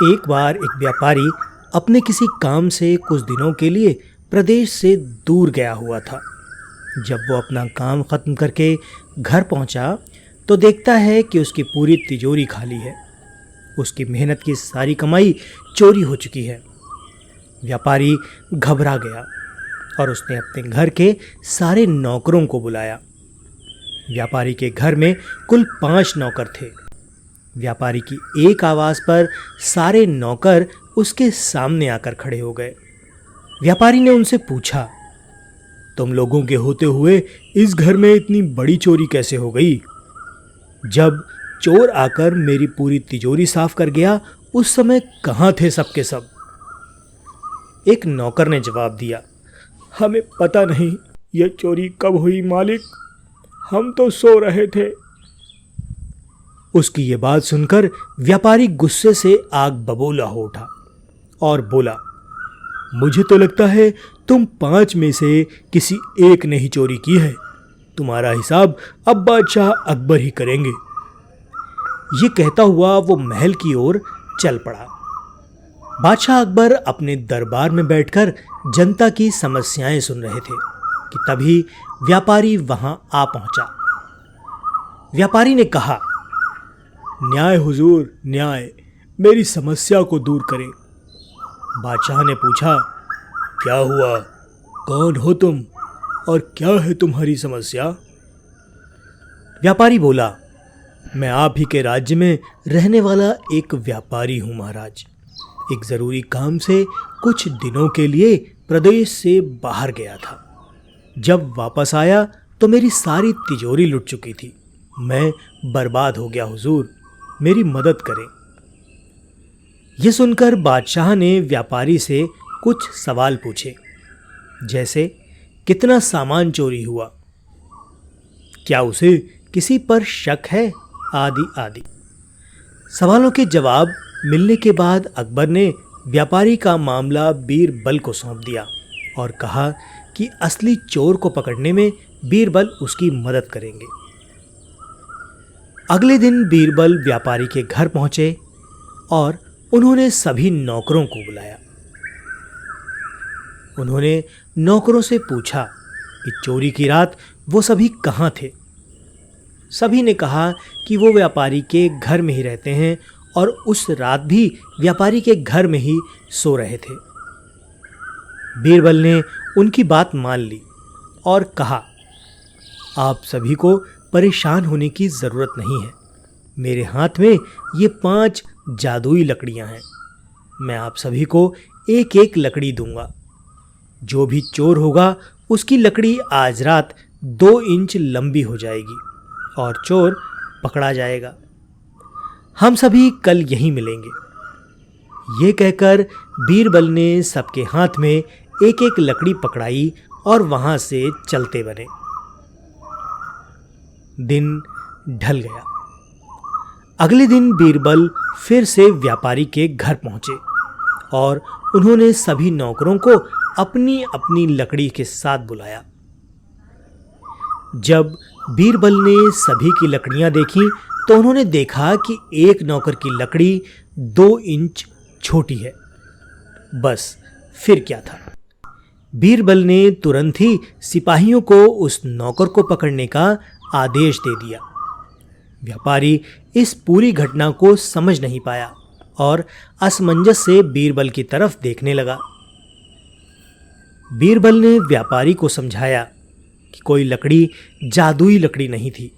एक बार एक व्यापारी अपने किसी काम से कुछ दिनों के लिए प्रदेश से दूर गया हुआ था। जब वो अपना काम खत्म करके घर पहुंचा तो देखता है कि उसकी पूरी तिजोरी खाली है। उसकी मेहनत की सारी कमाई चोरी हो चुकी है। व्यापारी घबरा गया और उसने अपने घर के सारे नौकरों को बुलाया। व्यापारी के घर में कुल 5 नौकर थे। व्यापारी की एक आवाज़ पर सारे नौकर उसके सामने आकर खड़े हो गए। व्यापारी ने उनसे पूछा, तुम लोगों के होते हुए इस घर में इतनी बड़ी चोरी कैसे हो गई? जब चोर आकर मेरी पूरी तिजोरी साफ कर गया उस समय कहाँ थे सबके सब? एक नौकर ने जवाब दिया, हमें पता नहीं यह चोरी कब हुई मालिक, हम तो सो रहे थे। उसकी ये बात सुनकर व्यापारी गुस्से से आग बबूला हो उठा और बोला, मुझे तो लगता है तुम 5 में से किसी एक ने ही चोरी की है। तुम्हारा हिसाब अब बादशाह अकबर ही करेंगे। ये कहता हुआ वो महल की ओर चल पड़ा। बादशाह अकबर अपने दरबार में बैठकर जनता की समस्याएं सुन रहे थे कि तभी व्यापारी वहां आ पहुंचा। व्यापारी ने कहा, न्याय हुजूर, न्याय, मेरी समस्या को दूर करें। बादशाह ने पूछा, क्या हुआ? कौन हो तुम और क्या है तुम्हारी समस्या? व्यापारी बोला, मैं आप ही के राज्य में रहने वाला एक व्यापारी हूं महाराज। एक ज़रूरी काम से कुछ दिनों के लिए प्रदेश से बाहर गया था। जब वापस आया तो मेरी सारी तिजोरी लुट चुकी थी। मैं बर्बाद हो गया हुजूर, मेरी मदद करें। यह सुनकर बादशाह ने व्यापारी से कुछ सवाल पूछे, जैसे कितना सामान चोरी हुआ, क्या उसे किसी पर शक है, आदि आदि। सवालों के जवाब मिलने के बाद अकबर ने व्यापारी का मामला बीरबल को सौंप दिया और कहा कि असली चोर को पकड़ने में बीरबल उसकी मदद करेंगे। अगले दिन बीरबल व्यापारी के घर पहुंचे और उन्होंने सभी नौकरों को बुलाया। उन्होंने नौकरों से पूछा कि चोरी की रात वो सभी कहाँ थे। सभी ने कहा कि वो व्यापारी के घर में ही रहते हैं और उस रात भी व्यापारी के घर में ही सो रहे थे। बीरबल ने उनकी बात मान ली और कहा, आप सभी को परेशान होने की ज़रूरत नहीं है। मेरे हाथ में ये 5 जादुई लकड़ियां हैं। मैं आप सभी को एक एक लकड़ी दूंगा। जो भी चोर होगा उसकी लकड़ी आज रात 2 इंच लंबी हो जाएगी और चोर पकड़ा जाएगा। हम सभी कल यहीं मिलेंगे। ये कहकर बीरबल ने सबके हाथ में एक एक लकड़ी पकड़ाई और वहां से चलते बने। दिन ढल गया। अगले दिन बीरबल फिर से व्यापारी के घर पहुंचे और उन्होंने सभी नौकरों को अपनी अपनी लकड़ी के साथ बुलाया। जब बीरबल ने सभी की लकड़ियां देखी तो उन्होंने देखा कि एक नौकर की लकड़ी 2 इंच छोटी है। बस फिर क्या था? बीरबल ने तुरंत ही सिपाहियों को उस नौकर को पकड़ने का आदेश दे दिया। व्यापारी इस पूरी घटना को समझ नहीं पाया और असमंजस से बीरबल की तरफ देखने लगा। बीरबल ने व्यापारी को समझाया कि कोई लकड़ी जादुई लकड़ी नहीं थी,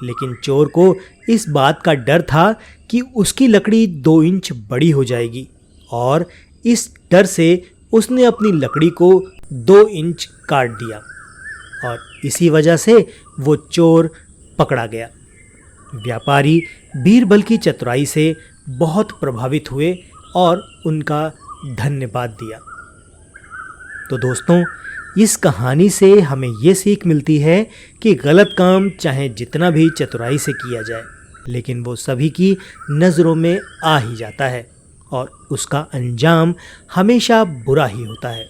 लेकिन चोर को इस बात का डर था कि उसकी लकड़ी 2 इंच बड़ी हो जाएगी और इस डर से उसने अपनी लकड़ी को 2 इंच काट दिया और इसी वजह से वो चोर पकड़ा गया। व्यापारी बीरबल की चतुराई से बहुत प्रभावित हुए और उनका धन्यवाद दिया। तो दोस्तों, इस कहानी से हमें ये सीख मिलती है कि गलत काम चाहे जितना भी चतुराई से किया जाए, लेकिन वो सभी की नज़रों में आ ही जाता है और उसका अंजाम हमेशा बुरा ही होता है।